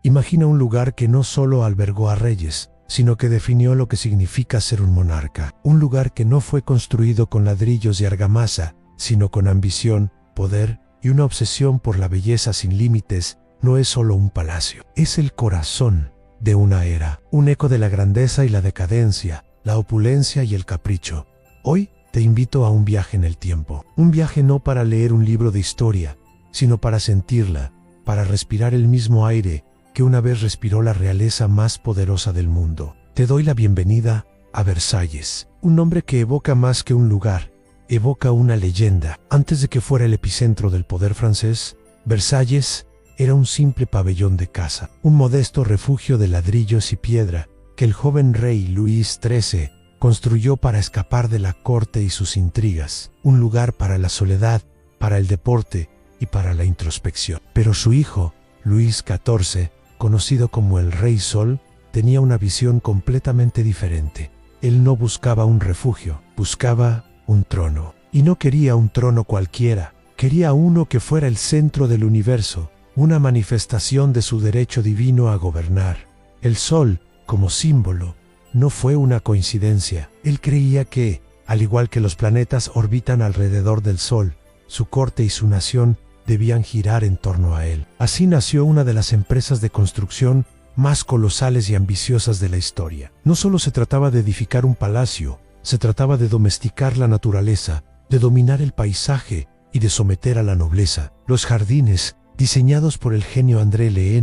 Imagina un lugar que no solo albergó a reyes, sino que definió lo que significa ser un monarca. Un lugar que no fue construido con ladrillos y argamasa, sino con ambición, poder y una obsesión por la belleza sin límites. No es solo un palacio, es el corazón de una era, un eco de la grandeza y la decadencia, la opulencia y el capricho. Hoy te invito a un viaje en el tiempo, un viaje no para leer un libro de historia, sino para sentirla, para respirar el mismo aire que una vez respiró la realeza más poderosa del mundo. Te doy la bienvenida a Versalles, un nombre que evoca más que un lugar, evoca una leyenda. Antes de que fuera el epicentro del poder francés, Versalles era un simple pabellón de caza, un modesto refugio de ladrillos y piedra que el joven rey Luis XIII construyó para escapar de la corte y sus intrigas, un lugar para la soledad, para el deporte y para la introspección. Pero su hijo, Luis XIV, conocido como el Rey Sol, tenía una visión completamente diferente. Él no buscaba un refugio, buscaba un trono. Y no quería un trono cualquiera, quería uno que fuera el centro del universo, una manifestación de su derecho divino a gobernar. El sol, como símbolo, no fue una coincidencia. Él creía que, al igual que los planetas orbitan alrededor del sol, su corte y su nación debían girar en torno a él. Así nació una de las empresas de construcción más colosales y ambiciosas de la historia. No solo se trataba de edificar un palacio, se trataba de domesticar la naturaleza, de dominar el paisaje y de someter a la nobleza. Los jardines, diseñados por el genio André Le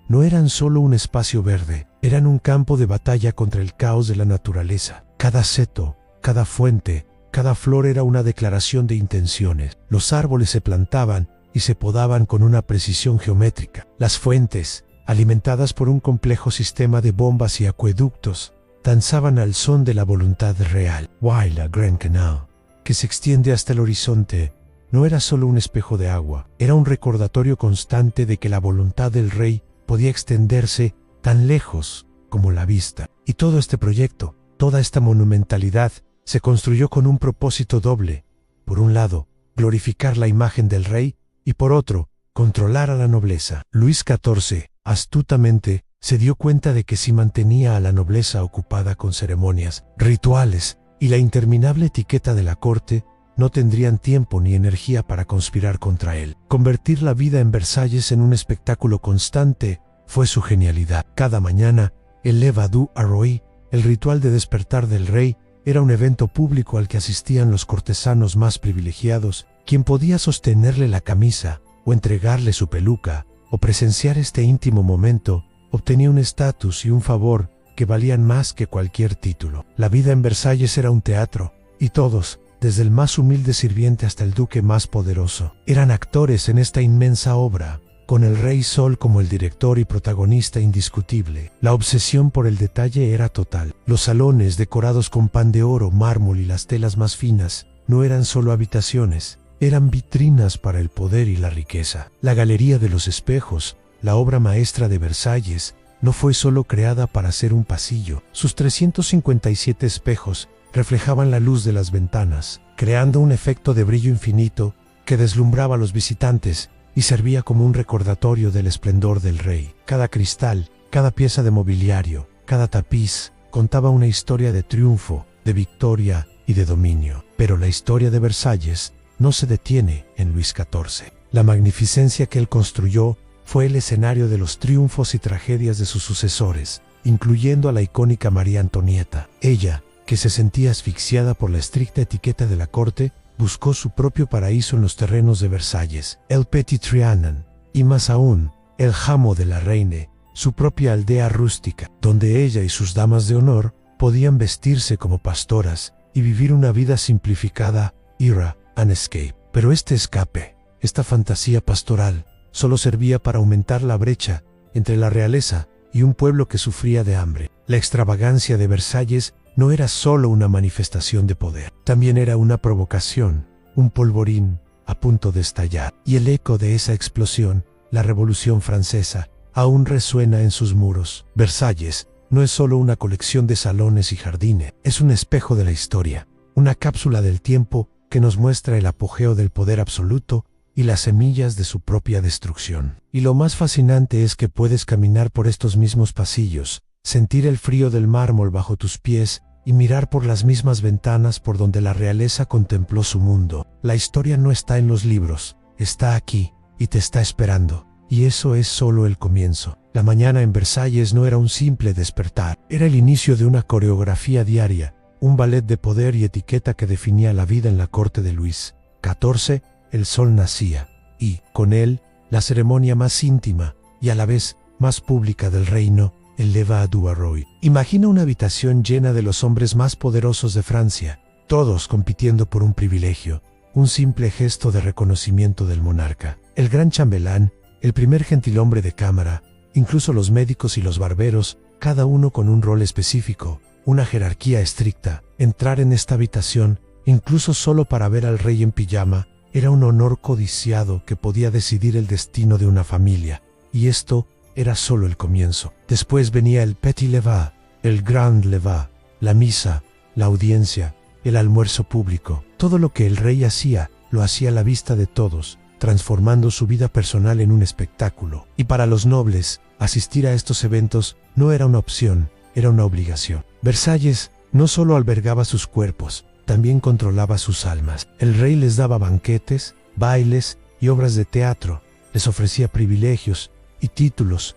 no eran solo un espacio verde, eran un campo de batalla contra el caos de la naturaleza. Cada seto, cada fuente, cada flor era una declaración de intenciones. Los árboles se plantaban y se podaban con una precisión geométrica. Las fuentes, alimentadas por un complejo sistema de bombas y acueductos, danzaban al son de la voluntad real. Le Grand Canal, que se extiende hasta el horizonte, no era solo un espejo de agua, era un recordatorio constante de que la voluntad del rey podía extenderse tan lejos como la vista. Y todo este proyecto, toda esta monumentalidad, se construyó con un propósito doble. Por un lado, glorificar la imagen del rey, y por otro, controlar a la nobleza. Luis XIV, astutamente, se dio cuenta de que si mantenía a la nobleza ocupada con ceremonias, rituales y la interminable etiqueta de la corte, no tendrían tiempo ni energía para conspirar contra él. Convertir la vida en Versalles en un espectáculo constante fue su genialidad. Cada mañana, el Lever du Roi, el ritual de despertar del rey, era un evento público al que asistían los cortesanos más privilegiados. Quien podía sostenerle la camisa, o entregarle su peluca, o presenciar este íntimo momento, obtenía un estatus y un favor que valían más que cualquier título. La vida en Versalles era un teatro, y todos, desde el más humilde sirviente hasta el duque más poderoso, eran actores en esta inmensa obra, con el Rey Sol como el director y protagonista indiscutible. La obsesión por el detalle era total. Los salones, decorados con pan de oro, mármol y las telas más finas, no eran solo habitaciones, eran vitrinas para el poder y la riqueza. La Galería de los Espejos, la obra maestra de Versalles, no fue solo creada para ser un pasillo. Sus 357 espejos reflejaban la luz de las ventanas, creando un efecto de brillo infinito que deslumbraba a los visitantes y servía como un recordatorio del esplendor del rey. Cada cristal, cada pieza de mobiliario, cada tapiz contaba una historia de triunfo, de victoria y de dominio. Pero la historia de Versalles no se detiene en Luis XIV. La magnificencia que él construyó fue el escenario de los triunfos y tragedias de sus sucesores, incluyendo a la icónica María Antonieta. Ella, que se sentía asfixiada por la estricta etiqueta de la corte, buscó su propio paraíso en los terrenos de Versalles, el Petit Trianon, y más aún, el Hameau de la Reine, su propia aldea rústica, donde ella y sus damas de honor podían vestirse como pastoras y vivir una vida simplificada, era an escape. Pero este escape, esta fantasía pastoral, solo servía para aumentar la brecha entre la realeza y un pueblo que sufría de hambre. La extravagancia de Versalles no era solo una manifestación de poder, también era una provocación, un polvorín a punto de estallar. Y el eco de esa explosión, la Revolución Francesa, aún resuena en sus muros. Versalles no es solo una colección de salones y jardines, es un espejo de la historia, una cápsula del tiempo que nos muestra el apogeo del poder absoluto y las semillas de su propia destrucción. Y lo más fascinante es que puedes caminar por estos mismos pasillos, sentir el frío del mármol bajo tus pies y mirar por las mismas ventanas por donde la realeza contempló su mundo. La historia no está en los libros, está aquí y te está esperando. Y eso es solo el comienzo. La mañana en Versalles no era un simple despertar, era el inicio de una coreografía diaria, un ballet de poder y etiqueta que definía la vida en la corte de Luis XIV. El sol nacía, y, con él, la ceremonia más íntima y a la vez más pública del reino, el Lever du Roi. Imagina una habitación llena de los hombres más poderosos de Francia, todos compitiendo por un privilegio, un simple gesto de reconocimiento del monarca. El gran chambelán, el primer gentilhombre de cámara, incluso los médicos y los barberos, cada uno con un rol específico, una jerarquía estricta. Entrar en esta habitación, incluso solo para ver al rey en pijama, era un honor codiciado que podía decidir el destino de una familia. Y esto era solo el comienzo. Después venía el Petit Lever, el Grand Lever, la misa, la audiencia, el almuerzo público. Todo lo que el rey hacía, lo hacía a la vista de todos, transformando su vida personal en un espectáculo. Y para los nobles, asistir a estos eventos no era una opción, era una obligación. Versalles no solo albergaba sus cuerpos, también controlaba sus almas. El rey les daba banquetes, bailes y obras de teatro, les ofrecía privilegios y títulos,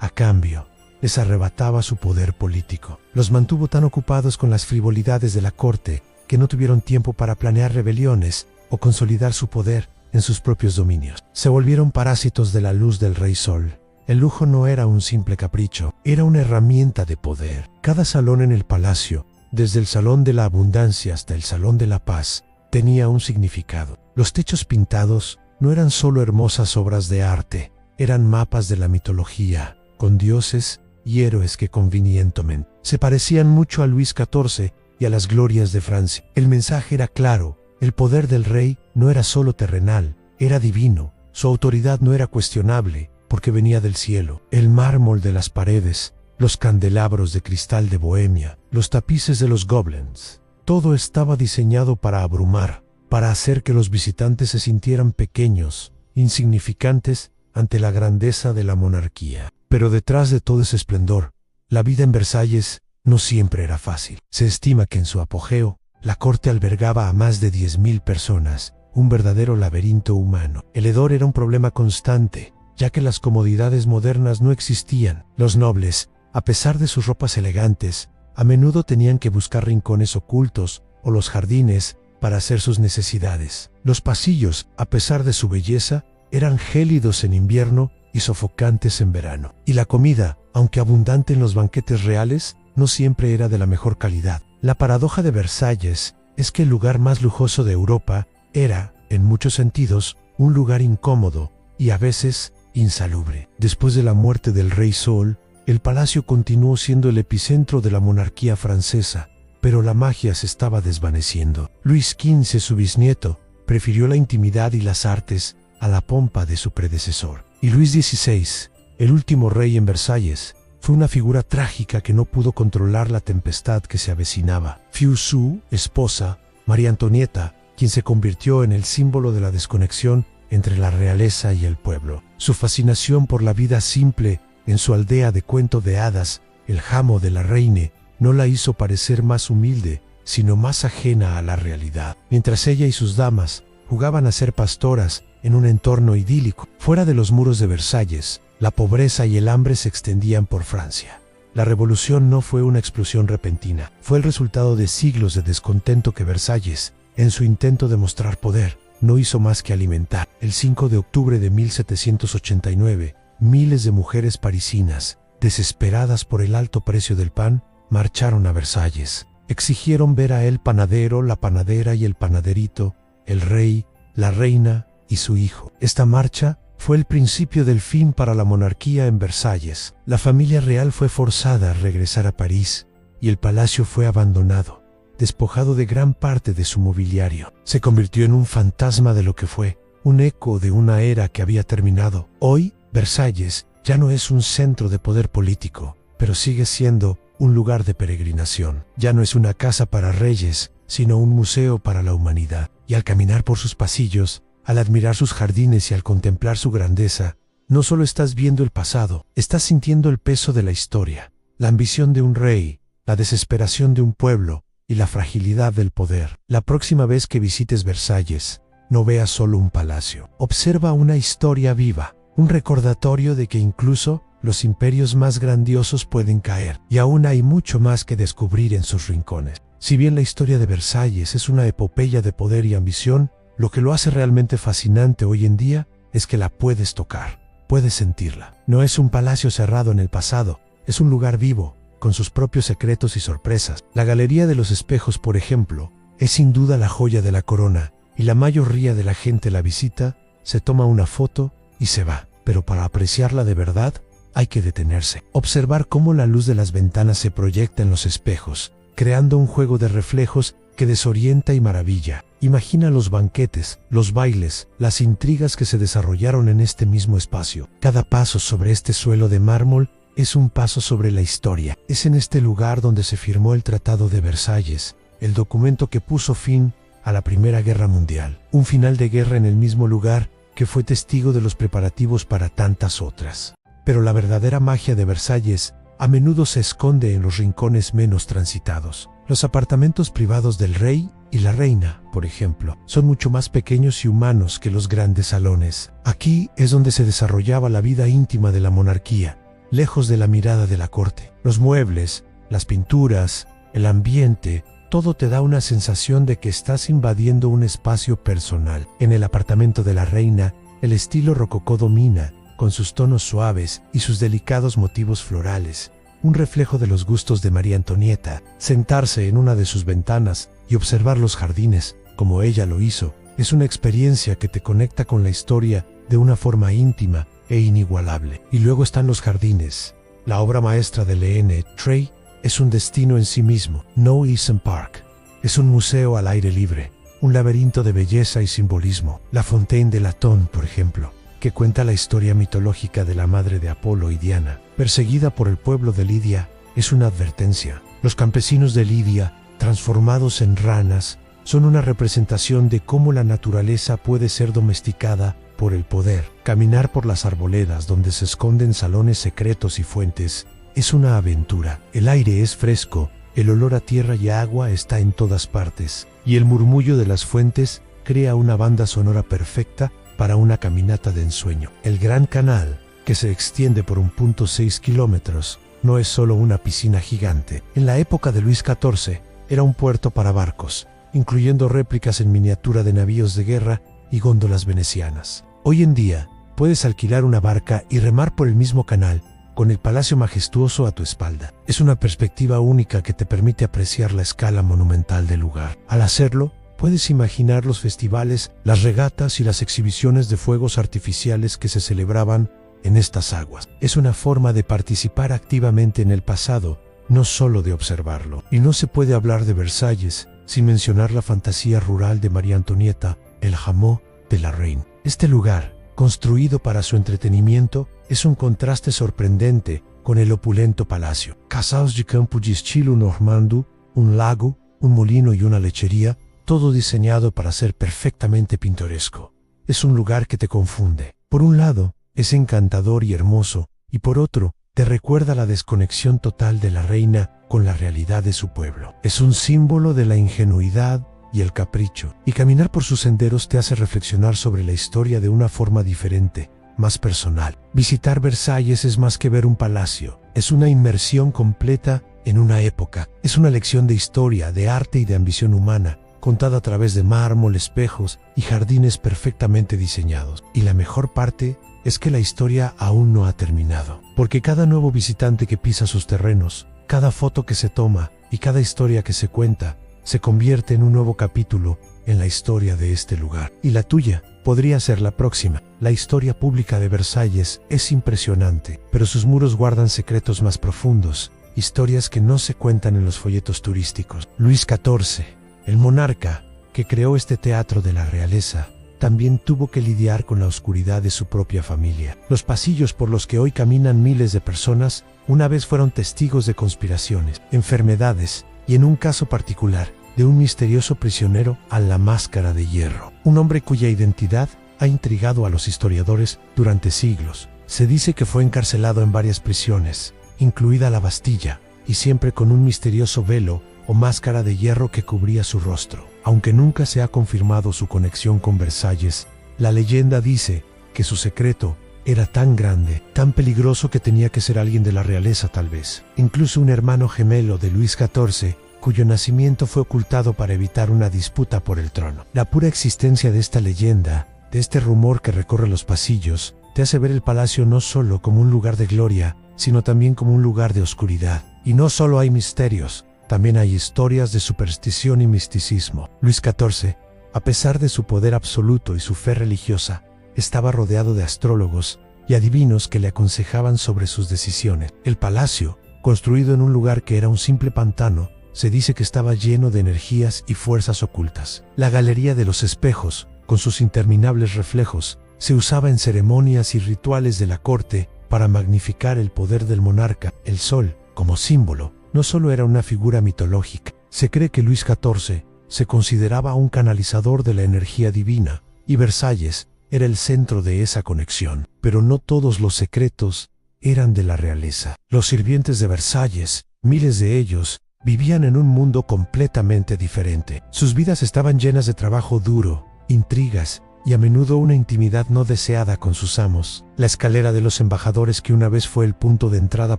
a cambio, les arrebataba su poder político. Los mantuvo tan ocupados con las frivolidades de la corte que no tuvieron tiempo para planear rebeliones o consolidar su poder en sus propios dominios. Se volvieron parásitos de la luz del rey sol. El lujo no era un simple capricho, era una herramienta de poder. Cada salón en el palacio, desde el Salón de la Abundancia hasta el Salón de la Paz, tenía un significado. Los techos pintados no eran solo hermosas obras de arte, eran mapas de la mitología, con dioses y héroes que convenientemente se parecían mucho a Luis XIV y a las glorias de Francia. El mensaje era claro, el poder del rey no era solo terrenal, era divino, su autoridad no era cuestionable, porque venía del cielo. El mármol de las paredes, los candelabros de cristal de Bohemia, los tapices de los Gobelins, todo estaba diseñado para abrumar, para hacer que los visitantes se sintieran pequeños, insignificantes ante la grandeza de la monarquía. Pero detrás de todo ese esplendor, la vida en Versalles no siempre era fácil. Se estima que en su apogeo, la corte albergaba a más de 10.000 personas, un verdadero laberinto humano. El hedor era un problema constante, ya que las comodidades modernas no existían. Los nobles, a pesar de sus ropas elegantes, a menudo tenían que buscar rincones ocultos o los jardines para hacer sus necesidades. Los pasillos, a pesar de su belleza, eran gélidos en invierno y sofocantes en verano. Y la comida, aunque abundante en los banquetes reales, no siempre era de la mejor calidad. La paradoja de Versalles es que el lugar más lujoso de Europa era, en muchos sentidos, un lugar incómodo y a veces insalubre. Después de la muerte del rey Sol, el palacio continuó siendo el epicentro de la monarquía francesa, pero la magia se estaba desvaneciendo. Luis XV, su bisnieto, prefirió la intimidad y las artes a la pompa de su predecesor. Y Luis XVI, el último rey en Versalles, fue una figura trágica que no pudo controlar la tempestad que se avecinaba. Fue su esposa, María Antonieta, quien se convirtió en el símbolo de la desconexión entre la realeza y el pueblo. Su fascinación por la vida simple en su aldea de cuento de hadas, el Jamo de la Reine, no la hizo parecer más humilde, sino más ajena a la realidad. Mientras ella y sus damas jugaban a ser pastoras en un entorno idílico, fuera de los muros de Versalles, la pobreza y el hambre se extendían por Francia. La revolución no fue una explosión repentina, fue el resultado de siglos de descontento que Versalles, en su intento de mostrar poder, no hizo más que alimentar. El 5 de octubre de 1789, miles de mujeres parisinas, desesperadas por el alto precio del pan, marcharon a Versalles. Exigieron ver a el panadero, la panadera y el panaderito, el rey, la reina y su hijo. Esta marcha fue el principio del fin para la monarquía en Versalles. La familia real fue forzada a regresar a París y el palacio fue abandonado, despojado de gran parte de su mobiliario. Se convirtió en un fantasma de lo que fue, un eco de una era que había terminado. Hoy, Versalles ya no es un centro de poder político, pero sigue siendo un lugar de peregrinación. Ya no es una casa para reyes, sino un museo para la humanidad. Y al caminar por sus pasillos, Al admirar sus jardines y al contemplar su grandeza, no solo estás viendo el pasado, estás sintiendo el peso de la historia, la ambición de un rey, la desesperación de un pueblo y la fragilidad del poder. La próxima vez que visites Versalles, no veas solo un palacio. Observa una historia viva, un recordatorio de que incluso los imperios más grandiosos pueden caer, y aún hay mucho más que descubrir en sus rincones. Si bien la historia de Versalles es una epopeya de poder y ambición, lo que lo hace realmente fascinante hoy en día es que la puedes tocar, puedes sentirla. No es un palacio cerrado en el pasado, es un lugar vivo, con sus propios secretos y sorpresas. La Galería de los Espejos, por ejemplo, es sin duda la joya de la corona, y la mayoría de la gente la visita, se toma una foto y se va. Pero para apreciarla de verdad, hay que detenerse. Observar cómo la luz de las ventanas se proyecta en los espejos, creando un juego de reflejos que desorienta y maravilla. Imagina los banquetes, los bailes, las intrigas que se desarrollaron en este mismo espacio. Cada paso sobre este suelo de mármol es un paso sobre la historia. Es en este lugar donde se firmó el Tratado de Versalles, el documento que puso fin a la Primera Guerra Mundial. Un final de guerra en el mismo lugar que fue testigo de los preparativos para tantas otras. Pero la verdadera magia de Versalles a menudo se esconde en los rincones menos transitados. Los apartamentos privados del rey y la reina, por ejemplo, son mucho más pequeños y humanos que los grandes salones. Aquí es donde se desarrollaba la vida íntima de la monarquía, lejos de la mirada de la corte. Los muebles, las pinturas, el ambiente, todo te da una sensación de que estás invadiendo un espacio personal. En el apartamento de la reina, el estilo rococó domina, con sus tonos suaves y sus delicados motivos florales, un reflejo de los gustos de María Antonieta. Sentarse en una de sus ventanas y observar los jardines, como ella lo hizo, es una experiencia que te conecta con la historia de una forma íntima e inigualable. Y luego están los jardines. La obra maestra de Leene Trey es un destino en sí mismo. No Eason Park es un museo al aire libre, un laberinto de belleza y simbolismo. La Fontaine de Latón, por ejemplo, que cuenta la historia mitológica de la madre de Apolo y Diana, perseguida por el pueblo de Lidia, es una advertencia. Los campesinos de Lidia, transformados en ranas, son una representación de cómo la naturaleza puede ser domesticada por el poder. Caminar por las arboledas donde se esconden salones secretos y fuentes es una aventura. El aire es fresco, el olor a tierra y agua está en todas partes, y el murmullo de las fuentes crea una banda sonora perfecta para una caminata de ensueño. El Gran Canal, que se extiende por 1.6 kilómetros, no es solo una piscina gigante. En la época de Luis XIV, era un puerto para barcos, incluyendo réplicas en miniatura de navíos de guerra y góndolas venecianas. Hoy en día, puedes alquilar una barca y remar por el mismo canal, con el palacio majestuoso a tu espalda. Es una perspectiva única que te permite apreciar la escala monumental del lugar. Al hacerlo, puedes imaginar los festivales, las regatas y las exhibiciones de fuegos artificiales que se celebraban en estas aguas. Es una forma de participar activamente en el pasado, no solo de observarlo. Y no se puede hablar de Versalles sin mencionar la fantasía rural de María Antonieta, el Hameau de la Reine. Este lugar, construido para su entretenimiento, es un contraste sorprendente con el opulento palacio. Casaus de campo de estilo normando, un lago, un molino y una lechería, todo diseñado para ser perfectamente pintoresco. Es un lugar que te confunde. Por un lado, es encantador y hermoso, y por otro, te recuerda la desconexión total de la reina con la realidad de su pueblo. Es un símbolo de la ingenuidad y el capricho, y caminar por sus senderos te hace reflexionar sobre la historia de una forma diferente, más personal. Visitar Versalles es más que ver un palacio, es una inmersión completa en una época. Es una lección de historia, de arte y de ambición humana, contada a través de mármol, espejos y jardines perfectamente diseñados. Y la mejor parte es que la historia aún no ha terminado, porque cada nuevo visitante que pisa sus terrenos, cada foto que se toma y cada historia que se cuenta, se convierte en un nuevo capítulo en la historia de este lugar. Y la tuya podría ser la próxima. La historia pública de Versalles es impresionante, pero sus muros guardan secretos más profundos, historias que no se cuentan en los folletos turísticos. Luis XIV, el monarca que creó este teatro de la realeza, también tuvo que lidiar con la oscuridad de su propia familia. Los pasillos por los que hoy caminan miles de personas una vez fueron testigos de conspiraciones, enfermedades y, en un caso particular, de un misterioso prisionero a la máscara de hierro, un hombre cuya identidad ha intrigado a los historiadores durante siglos. Se dice que fue encarcelado en varias prisiones, incluida la Bastilla, y siempre con un misterioso velo o máscara de hierro que cubría su rostro. Aunque nunca se ha confirmado su conexión con Versalles, la leyenda dice que su secreto era tan grande, tan peligroso que tenía que ser alguien de la realeza tal vez. Incluso un hermano gemelo de Luis XIV, cuyo nacimiento fue ocultado para evitar una disputa por el trono. La pura existencia de esta leyenda, de este rumor que recorre los pasillos, te hace ver el palacio no solo como un lugar de gloria, sino también como un lugar de oscuridad. Y no solo hay misterios, también hay historias de superstición y misticismo. Luis XIV, a pesar de su poder absoluto y su fe religiosa, estaba rodeado de astrólogos y adivinos que le aconsejaban sobre sus decisiones. El palacio, construido en un lugar que era un simple pantano, se dice que estaba lleno de energías y fuerzas ocultas. La galería de los espejos, con sus interminables reflejos, se usaba en ceremonias y rituales de la corte para magnificar el poder del monarca. El sol, como símbolo, no solo era una figura mitológica. Se cree que Luis XIV se consideraba un canalizador de la energía divina, y Versalles era el centro de esa conexión. Pero no todos los secretos eran de la realeza. Los sirvientes de Versalles, miles de ellos, vivían en un mundo completamente diferente. Sus vidas estaban llenas de trabajo duro, intrigas y a menudo una intimidad no deseada con sus amos. La escalera de los embajadores, que una vez fue el punto de entrada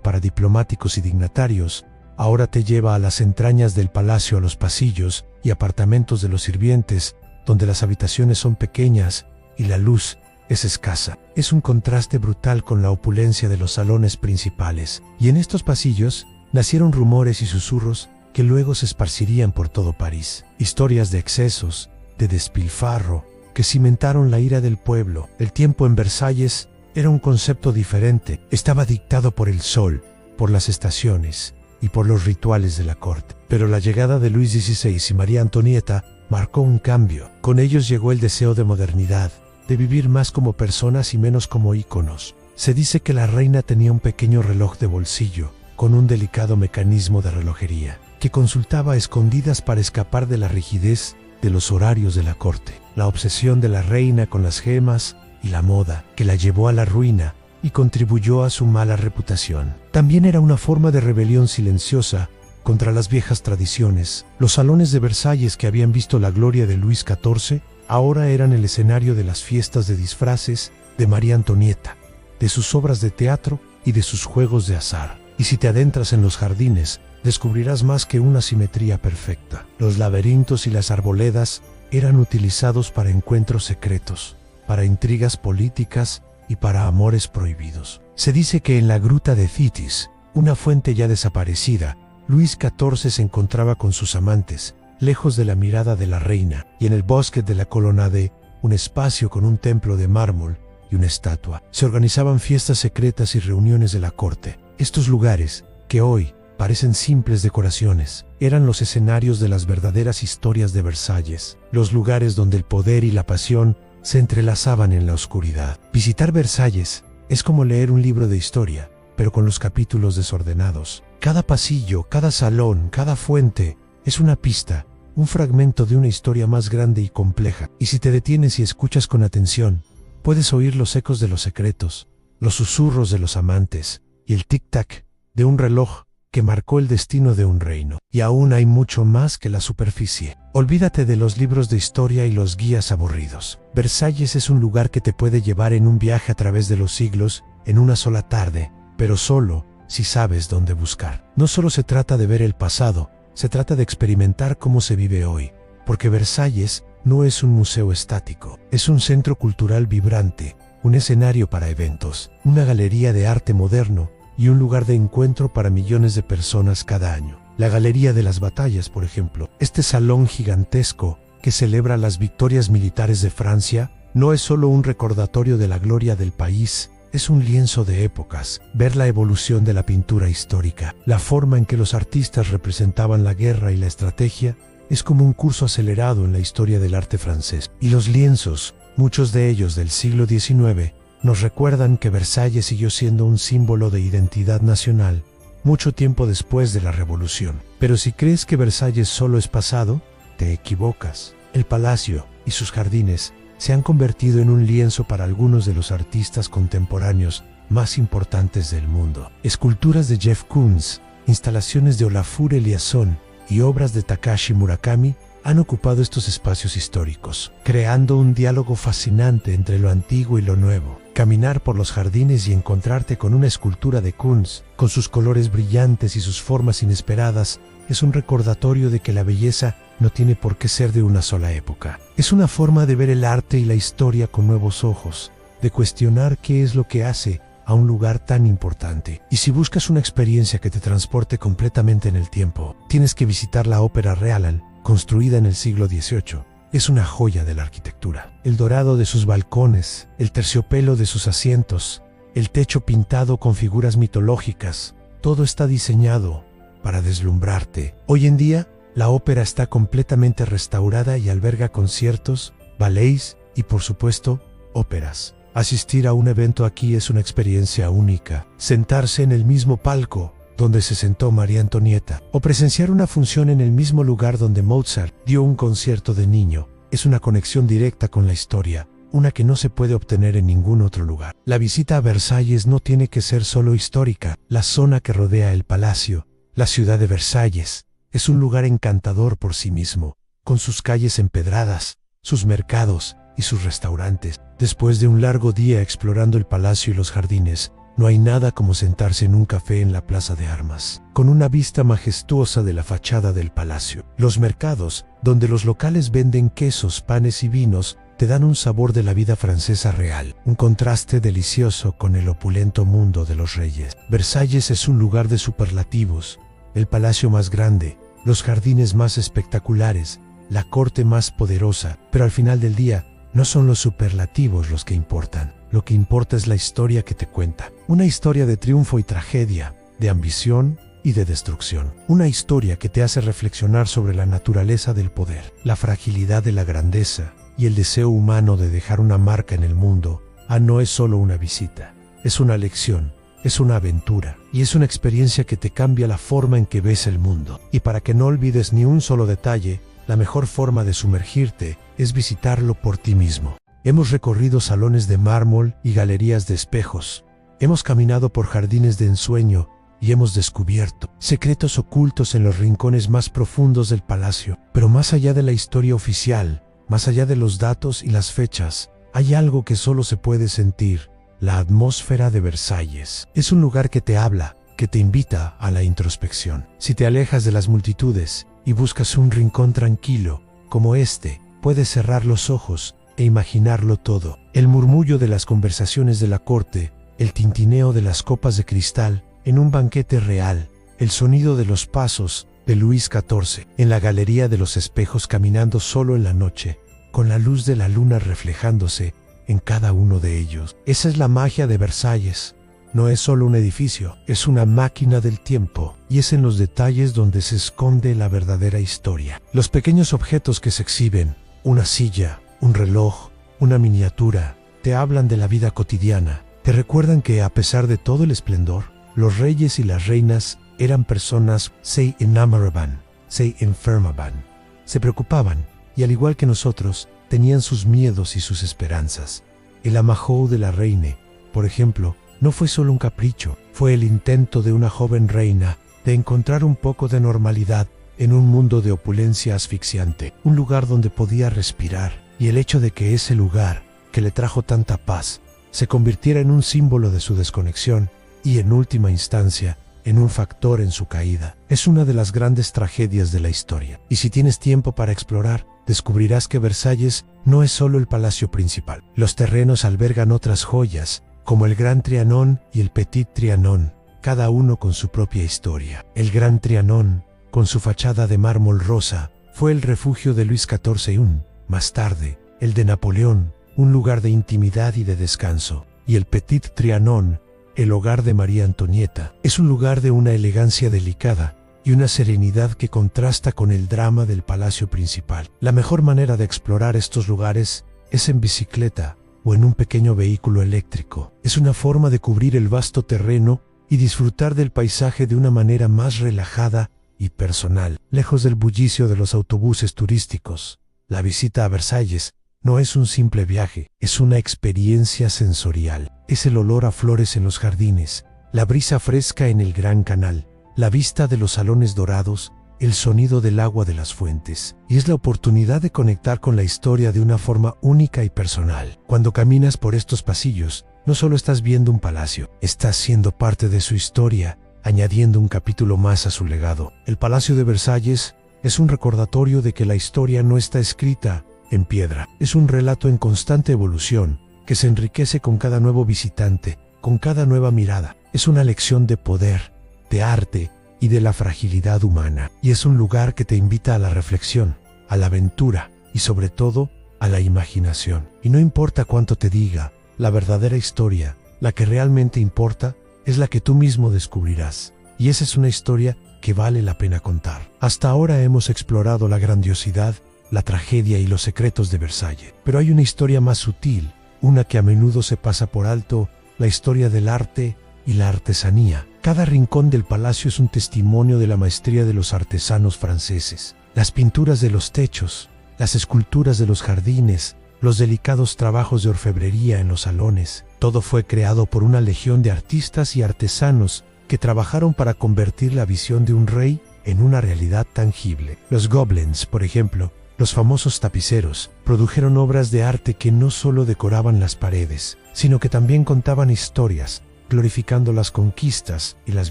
para diplomáticos y dignatarios, ahora te lleva a las entrañas del palacio, a los pasillos y apartamentos de los sirvientes, donde las habitaciones son pequeñas y la luz es escasa. Es un contraste brutal con la opulencia de los salones principales. Y en estos pasillos nacieron rumores y susurros que luego se esparcirían por todo París. Historias de excesos, de despilfarro, que cimentaron la ira del pueblo. El tiempo en Versalles era un concepto diferente. Estaba dictado por el sol, por las estaciones y por los rituales de la corte. Pero la llegada de Luis XVI y María Antonieta marcó un cambio. Con ellos llegó el deseo de modernidad, de vivir más como personas y menos como íconos. Se dice que la reina tenía un pequeño reloj de bolsillo, con un delicado mecanismo de relojería, que consultaba a escondidas para escapar de la rigidez de los horarios de la corte. La obsesión de la reina con las gemas y la moda, que la llevó a la ruina y contribuyó a su mala reputación. También era una forma de rebelión silenciosa contra las viejas tradiciones. Los salones de Versalles, que habían visto la gloria de Luis XIV, ahora eran el escenario de las fiestas de disfraces de María Antonieta, de sus obras de teatro y de sus juegos de azar. Y si te adentras en los jardines, descubrirás más que una simetría perfecta. Los laberintos y las arboledas eran utilizados para encuentros secretos, para intrigas políticas y para amores prohibidos. Se dice que en la gruta de Citis, una fuente ya desaparecida, Luis XIV se encontraba con sus amantes, lejos de la mirada de la reina, y en el bosque de la Colonnade, un espacio con un templo de mármol y una estatua, se organizaban fiestas secretas y reuniones de la corte. Estos lugares, que hoy parecen simples decoraciones, eran los escenarios de las verdaderas historias de Versalles, los lugares donde el poder y la pasión se entrelazaban en la oscuridad. Visitar Versalles es como leer un libro de historia, pero con los capítulos desordenados. Cada pasillo, cada salón, cada fuente es una pista, un fragmento de una historia más grande y compleja. Y si te detienes y escuchas con atención, puedes oír los ecos de los secretos, los susurros de los amantes y el tic-tac de un reloj que marcó el destino de un reino. Y aún hay mucho más que la superficie. Olvídate de los libros de historia y los guías aburridos. Versalles es un lugar que te puede llevar en un viaje a través de los siglos en una sola tarde, pero solo si sabes dónde buscar. No solo se trata de ver el pasado, se trata de experimentar cómo se vive hoy, porque Versalles no es un museo estático, es un centro cultural vibrante, un escenario para eventos, una galería de arte moderno y un lugar de encuentro para millones de personas cada año. La Galería de las Batallas, por ejemplo, este salón gigantesco que celebra las victorias militares de Francia, no es solo un recordatorio de la gloria del país, es un lienzo de épocas. Ver la evolución de la pintura histórica, la forma en que los artistas representaban la guerra y la estrategia, es como un curso acelerado en la historia del arte francés. Y los lienzos, muchos de ellos del siglo XIX, nos recuerdan que Versalles siguió siendo un símbolo de identidad nacional mucho tiempo después de la Revolución. Pero si crees que Versalles solo es pasado, te equivocas. El palacio y sus jardines se han convertido en un lienzo para algunos de los artistas contemporáneos más importantes del mundo. Esculturas de Jeff Koons, instalaciones de Olafur Eliasson y obras de Takashi Murakami han ocupado estos espacios históricos, creando un diálogo fascinante entre lo antiguo y lo nuevo. Caminar por los jardines y encontrarte con una escultura de Koons, con sus colores brillantes y sus formas inesperadas, es un recordatorio de que la belleza no tiene por qué ser de una sola época. Es una forma de ver el arte y la historia con nuevos ojos, de cuestionar qué es lo que hace a un lugar tan importante. Y si buscas una experiencia que te transporte completamente en el tiempo, tienes que visitar la Ópera Real, construida en el siglo XVIII. Es una joya de la arquitectura. El dorado de sus balcones, el terciopelo de sus asientos, el techo pintado con figuras mitológicas, todo está diseñado para deslumbrarte. Hoy en día, la ópera está completamente restaurada y alberga conciertos, ballets y, por supuesto, óperas. Asistir a un evento aquí es una experiencia única. Sentarse en el mismo palco donde se sentó María Antonieta, o presenciar una función en el mismo lugar donde Mozart dio un concierto de niño, es una conexión directa con la historia, una que no se puede obtener en ningún otro lugar. La visita a Versalles no tiene que ser solo histórica. La zona que rodea el palacio, la ciudad de Versalles, es un lugar encantador por sí mismo, con sus calles empedradas, sus mercados y sus restaurantes. Después de un largo día explorando el palacio y los jardines, no hay nada como sentarse en un café en la Plaza de Armas, con una vista majestuosa de la fachada del palacio. Los mercados, donde los locales venden quesos, panes y vinos, te dan un sabor de la vida francesa real, un contraste delicioso con el opulento mundo de los reyes. Versalles es un lugar de superlativos, el palacio más grande, los jardines más espectaculares, la corte más poderosa, pero al final del día, no son los superlativos los que importan. Lo que importa es la historia que te cuenta. Una historia de triunfo y tragedia, de ambición y de destrucción. Una historia que te hace reflexionar sobre la naturaleza del poder, la fragilidad de la grandeza y el deseo humano de dejar una marca en el mundo. No es solo una visita, es una lección, es una aventura y es una experiencia que te cambia la forma en que ves el mundo. Y para que no olvides ni un solo detalle, la mejor forma de sumergirte es visitarlo por ti mismo. Hemos recorrido salones de mármol y galerías de espejos. Hemos caminado por jardines de ensueño y hemos descubierto secretos ocultos en los rincones más profundos del palacio. Pero más allá de la historia oficial, más allá de los datos y las fechas, hay algo que solo se puede sentir: la atmósfera de Versalles. Es un lugar que te habla, que te invita a la introspección. Si te alejas de las multitudes y buscas un rincón tranquilo, como este, puedes cerrar los ojos e imaginarlo todo. El murmullo de las conversaciones de la corte, el tintineo de las copas de cristal en un banquete real, el sonido de los pasos de Luis XIV en la galería de los espejos caminando solo en la noche, con la luz de la luna reflejándose en cada uno de ellos. Esa es la magia de Versalles. No es solo un edificio, es una máquina del tiempo, y es en los detalles donde se esconde la verdadera historia. Los pequeños objetos que se exhiben, una silla, un reloj, una miniatura, te hablan de la vida cotidiana. Te recuerdan que, a pesar de todo el esplendor, los reyes y las reinas eran personas, se enamoraban, se enfermaban, se preocupaban, y al igual que nosotros, tenían sus miedos y sus esperanzas. El amajou de la reina, por ejemplo, no fue solo un capricho, fue el intento de una joven reina de encontrar un poco de normalidad en un mundo de opulencia asfixiante, un lugar donde podía respirar, y el hecho de que ese lugar, que le trajo tanta paz, se convirtiera en un símbolo de su desconexión y, en última instancia, en un factor en su caída, es una de las grandes tragedias de la historia. Y si tienes tiempo para explorar, descubrirás que Versalles no es solo el palacio principal. Los terrenos albergan otras joyas, como el Gran Trianón y el Petit Trianón, cada uno con su propia historia. El Gran Trianón, con su fachada de mármol rosa, fue el refugio de Luis XIV y más tarde, el de Napoleón, un lugar de intimidad y de descanso. Y el Petit Trianón, el hogar de María Antonieta, es un lugar de una elegancia delicada y una serenidad que contrasta con el drama del palacio principal. La mejor manera de explorar estos lugares es en bicicleta o en un pequeño vehículo eléctrico. Es una forma de cubrir el vasto terreno y disfrutar del paisaje de una manera más relajada y personal, lejos del bullicio de los autobuses turísticos. La visita a Versalles no es un simple viaje, es una experiencia sensorial. Es el olor a flores en los jardines, la brisa fresca en el Gran Canal, la vista de los salones dorados, el sonido del agua de las fuentes, y es la oportunidad de conectar con la historia de una forma única y personal. Cuando caminas por estos pasillos, no solo estás viendo un palacio, estás siendo parte de su historia, añadiendo un capítulo más a su legado. El Palacio de Versalles es un recordatorio de que la historia no está escrita en piedra. Es un relato en constante evolución, que se enriquece con cada nuevo visitante, con cada nueva mirada. Es una lección de poder, de arte y de la fragilidad humana. Y es un lugar que te invita a la reflexión, a la aventura y sobre todo a la imaginación. Y no importa cuánto te diga, la verdadera historia, la que realmente importa, es la que tú mismo descubrirás. Y esa es una historia que vale la pena contar. Hasta ahora hemos explorado la grandiosidad, la tragedia y los secretos de Versalles. Pero hay una historia más sutil, una que a menudo se pasa por alto, la historia del arte y la artesanía. Cada rincón del palacio es un testimonio de la maestría de los artesanos franceses. Las pinturas de los techos, las esculturas de los jardines, los delicados trabajos de orfebrería en los salones, todo fue creado por una legión de artistas y artesanos que trabajaron para convertir la visión de un rey en una realidad tangible. Los Gobelins, por ejemplo, los famosos tapiceros, produjeron obras de arte que no solo decoraban las paredes, sino que también contaban historias, glorificando las conquistas y las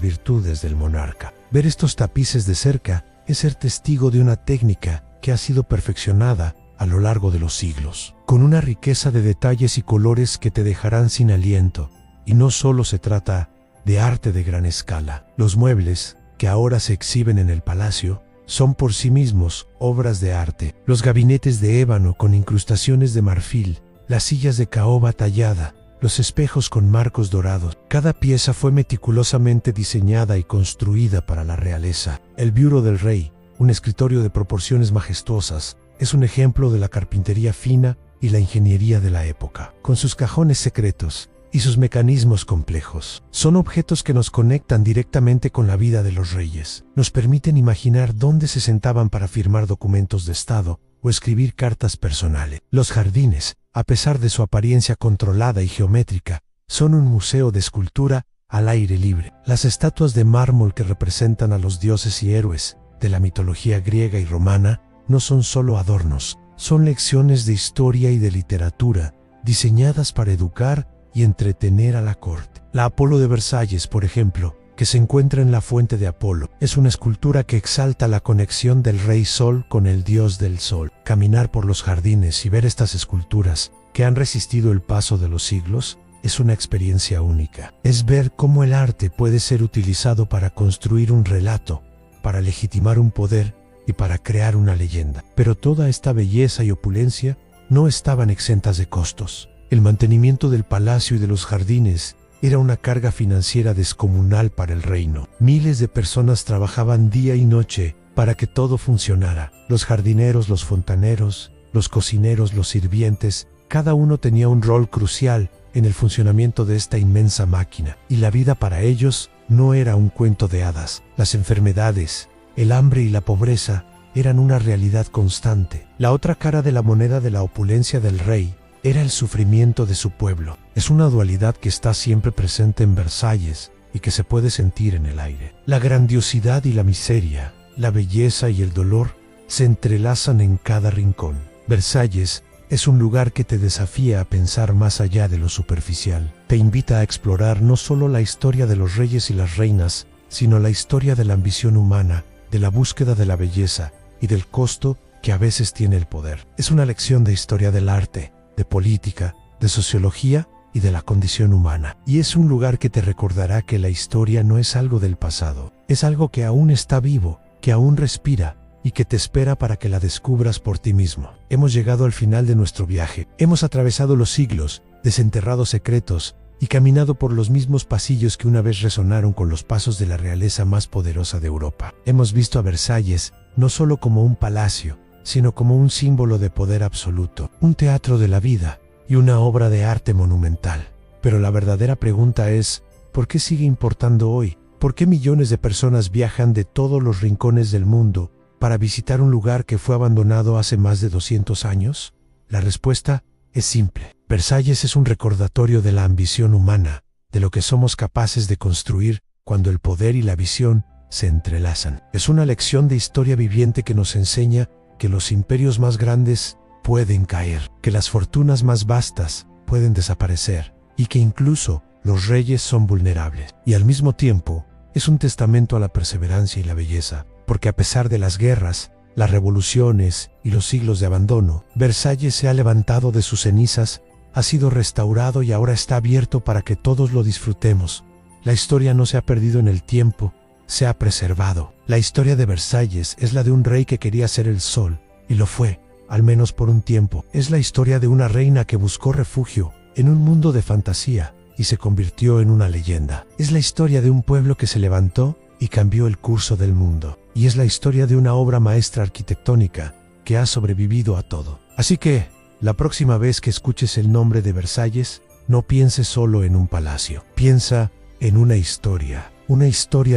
virtudes del monarca. Ver estos tapices de cerca es ser testigo de una técnica que ha sido perfeccionada a lo largo de los siglos, con una riqueza de detalles y colores que te dejarán sin aliento. Y no solo se trata de arte de gran escala. Los muebles, que ahora se exhiben en el palacio, son por sí mismos obras de arte. Los gabinetes de ébano con incrustaciones de marfil, las sillas de caoba tallada, los espejos con marcos dorados. Cada pieza fue meticulosamente diseñada y construida para la realeza. El Bureau del Rey, un escritorio de proporciones majestuosas, es un ejemplo de la carpintería fina y la ingeniería de la época, con sus cajones secretos y sus mecanismos complejos. Son objetos que nos conectan directamente con la vida de los reyes. Nos permiten imaginar dónde se sentaban para firmar documentos de Estado o escribir cartas personales. Los jardines, a pesar de su apariencia controlada y geométrica, son un museo de escultura al aire libre. Las estatuas de mármol que representan a los dioses y héroes de la mitología griega y romana no son solo adornos, son lecciones de historia y de literatura, diseñadas para educar y entretener a la corte. La Apolo de Versalles, por ejemplo, que se encuentra en la Fuente de Apolo, es una escultura que exalta la conexión del rey Sol con el dios del sol. Caminar por los jardines y ver estas esculturas, que han resistido el paso de los siglos, es una experiencia única. Es ver cómo el arte puede ser utilizado para construir un relato, para legitimar un poder y para crear una leyenda. Pero toda esta belleza y opulencia no estaban exentas de costos. El mantenimiento del palacio y de los jardines era una carga financiera descomunal para el reino. Miles de personas trabajaban día y noche para que todo funcionara. Los jardineros, los fontaneros, los cocineros, los sirvientes, cada uno tenía un rol crucial en el funcionamiento de esta inmensa máquina. Y la vida para ellos no era un cuento de hadas. Las enfermedades, el hambre y la pobreza eran una realidad constante. La otra cara de la moneda de la opulencia del rey era el sufrimiento de su pueblo. Es una dualidad que está siempre presente en Versalles y que se puede sentir en el aire. La grandiosidad y la miseria, la belleza y el dolor se entrelazan en cada rincón. Versalles es un lugar que te desafía a pensar más allá de lo superficial. Te invita a explorar no solo la historia de los reyes y las reinas, sino la historia de la ambición humana, de la búsqueda de la belleza y del costo que a veces tiene el poder. Es una lección de historia del arte, de política, de sociología y de la condición humana. Y es un lugar que te recordará que la historia no es algo del pasado, es algo que aún está vivo, que aún respira y que te espera para que la descubras por ti mismo. Hemos llegado al final de nuestro viaje. Hemos atravesado los siglos, desenterrado secretos y caminado por los mismos pasillos que una vez resonaron con los pasos de la realeza más poderosa de Europa. Hemos visto a Versalles no solo como un palacio, sino como un símbolo de poder absoluto, un teatro de la vida y una obra de arte monumental. Pero la verdadera pregunta es, ¿Por qué sigue importando hoy? ¿Por qué millones de personas viajan de todos los rincones del mundo para visitar un lugar que fue abandonado hace más de 200 años? La respuesta es simple. Versalles es un recordatorio de la ambición humana, de lo que somos capaces de construir cuando el poder y la visión se entrelazan. Es una lección de historia viviente que nos enseña que los imperios más grandes pueden caer, que las fortunas más vastas pueden desaparecer y que incluso los reyes son vulnerables. Y al mismo tiempo, es un testamento a la perseverancia y la belleza, porque a pesar de las guerras, las revoluciones y los siglos de abandono, Versalles se ha levantado de sus cenizas, ha sido restaurado y ahora está abierto para que todos lo disfrutemos. La historia no se ha perdido en el tiempo, se ha preservado. La historia de Versalles es la de un rey que quería ser el sol, y lo fue, al menos por un tiempo. Es la historia de una reina que buscó refugio en un mundo de fantasía y se convirtió en una leyenda. Es la historia de un pueblo que se levantó y cambió el curso del mundo. Y es la historia de una obra maestra arquitectónica que ha sobrevivido a todo. Así que, la próxima vez que escuches el nombre de Versalles, no pienses solo en un palacio. Piensa en una historia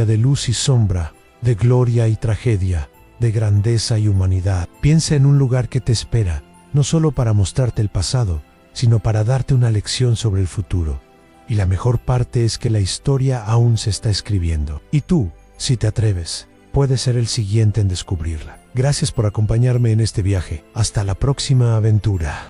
de luz y sombra, de gloria y tragedia, de grandeza y humanidad. Piensa en un lugar que te espera, no solo para mostrarte el pasado, sino para darte una lección sobre el futuro. Y la mejor parte es que la historia aún se está escribiendo. Y tú, si te atreves, puedes ser el siguiente en descubrirla. Gracias por acompañarme en este viaje. Hasta la próxima aventura.